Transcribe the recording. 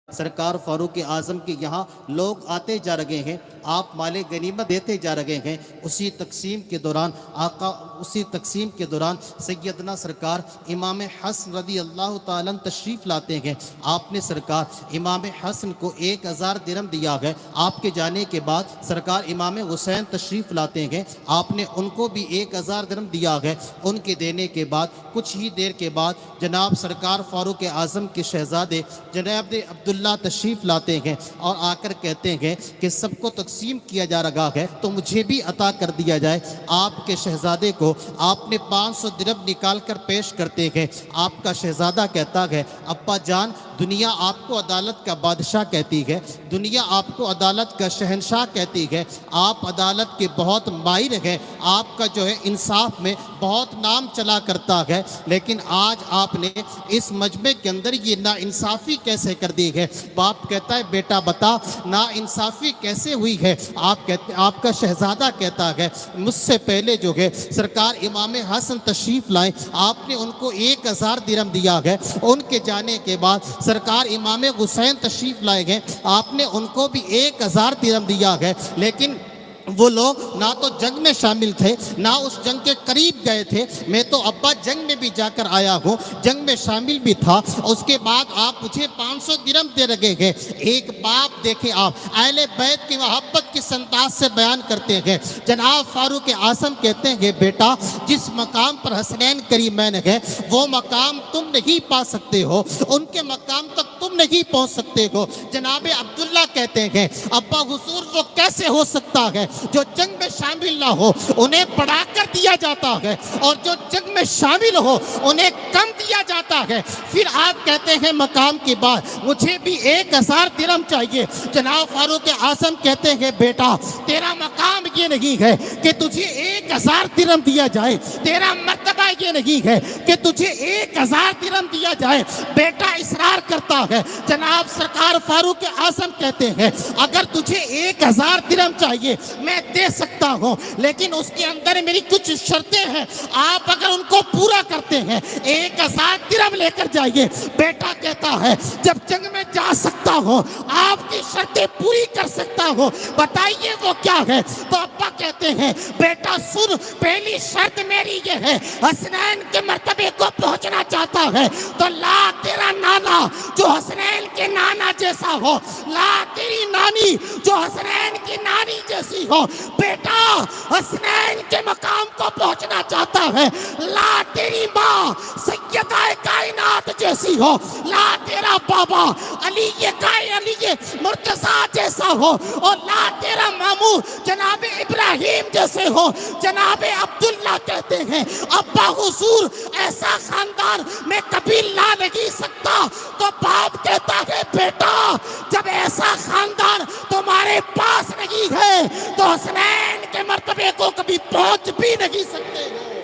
سرکار فاروق اعظم کے یہاں لوگ آتے جا رہے ہیں، آپ مال غنیمت دیتے جا رہے ہیں۔ اسی تقسیم کے دوران سیدنا سرکار امام حسن رضی اللہ تعالیٰ تشریف لاتے ہیں۔ آپ نے سرکار امام حسن کو 1000 درہم دیا ہے۔ آپ کے جانے کے بعد سرکار امام حسین تشریف لاتے ہیں، آپ نے ان کو بھی 1000 درہم دیا ہے۔ ان کے دینے کے بعد کچھ ہی دیر کے بعد جناب سرکار فاروق اعظم کے شہزادے جناب عبداللہ تشریف لاتے ہیں اور آ کر کہتے ہیں کہ سب کو تقسیم کیا جا رہا ہے تو مجھے بھی عطا کر دیا جائے۔ آپ کے شہزادے کو آپ نے 500 درہم نکال کر پیش کرتے ہیں۔ آپ کا شہزادہ کہتا ہے ابا جان، دنیا آپ کو عدالت کا بادشاہ کہتی ہے، دنیا آپ کو عدالت کا شہنشاہ کہتی ہے، آپ عدالت کے بہت ماہر ہیں، آپ کا جو ہے انصاف میں بہت نام چلا کرتا ہے، لیکن آج آپ نے اس مجمع کے اندر یہ ناانصافی کیسے کر دی ہے؟ باپ کہتا ہے بیٹا بتا ناانصافی کیسے ہوئی ہے؟ آپ کا شہزادہ کہتا ہے مجھ سے پہلے جو ہے سرکار امام حسن تشریف لائیں، آپ نے ان کو 1000 درہم دیا ہے۔ ان کے جانے کے بعد سرکار امام حسین تشریف لائے گئے، آپ نے ان کو بھی 1000 درہم دیا ہے، لیکن وہ لوگ نہ تو جنگ میں شامل تھے، نہ اس جنگ کے قریب گئے تھے۔ میں تو ابا جنگ میں بھی جا کر آیا ہوں، جنگ میں شامل بھی تھا، اس کے بعد آپ مجھے 500 درہم دے رہے ہیں۔ ایک باپ دیکھیں، آپ اہل بیت کی محبت کی انداز سے بیان کرتے ہیں۔ جناب فاروق اعظم کہتے ہیں بیٹا جس مقام پر حسنین کریمین ہے وہ مقام تم نہیں پا سکتے ہو، ان کے مقام تک تم نہیں پہنچ سکتے ہو۔ جناب عبداللہ کہتے ہیں ابا حضور وہ کیسے ہو سکتا ہے جو جنگ میں شامل نہ ہو انہیں بڑھا کر دیا جاتا ہے، اور جو جنگ میں شامل ہو انہیں کم دیا جاتا ہے۔ پھر آپ کہتے ہیں مقام کی بات، مجھے بھی 1000 درہم چاہیے۔ جناب فاروق اعظم کہتے ہیں بیٹا تیرا مقام یہ نہیں ہے کہ تجھے 1000 درہم دیا جائے، تیرا مرتبہ یہ نہیں ہے کہ تجھے 1000 درہم دیا جائے۔ بیٹا اصرار کرتا ہے۔ جناب سرکار فاروق اعظم کہتے ہیں اگر تجھے 1000 درہم چاہیے میں دے سکتا ہوں، لیکن اس کے اندر میری کچھ شرطیں ہیں، آپ اگر ان کو پورا کرتے ہیں 1000 درہم لے کر جائیے۔ بیٹا کہتا ہے جب جنگ میں جا سکتا ہوں آپ کی شرطیں پوری کر سکتا ہوں، بتائیے وہ کیا ہے؟ تو ابا کہتے ہیں بیٹا سن، پہلی شرط میری یہ ہے حسنین کے مرتبے کو پہنچنا چاہتا ہے تو لا تیرا نانا جو حسنین کے نانا جیسا ہو، لا تیری نانی جو حسنین کی نانی جیسی ہو۔ بیٹا حسنین کے مقام کو پہنچنا چاہتا ہے، لا تیری ماں سیدہ کائنات جیسی ہو، لا تیرا بابا علی مرتضیٰ جیسا ہو، اور لا تیرا ماموں جناب ابراہیم جیسے ہو۔ جناب عبداللہ کہتے ہیں ابا حضور ایسا خاندان میں کبھی لا نہیں سکتا۔ تو باپ کہتا ہے بیٹا جب ایسا خاندان تمہارے پاس نہیں ہے تو حسنین کے مرتبے کو کبھی پہنچ بھی نہیں سکتے ہو۔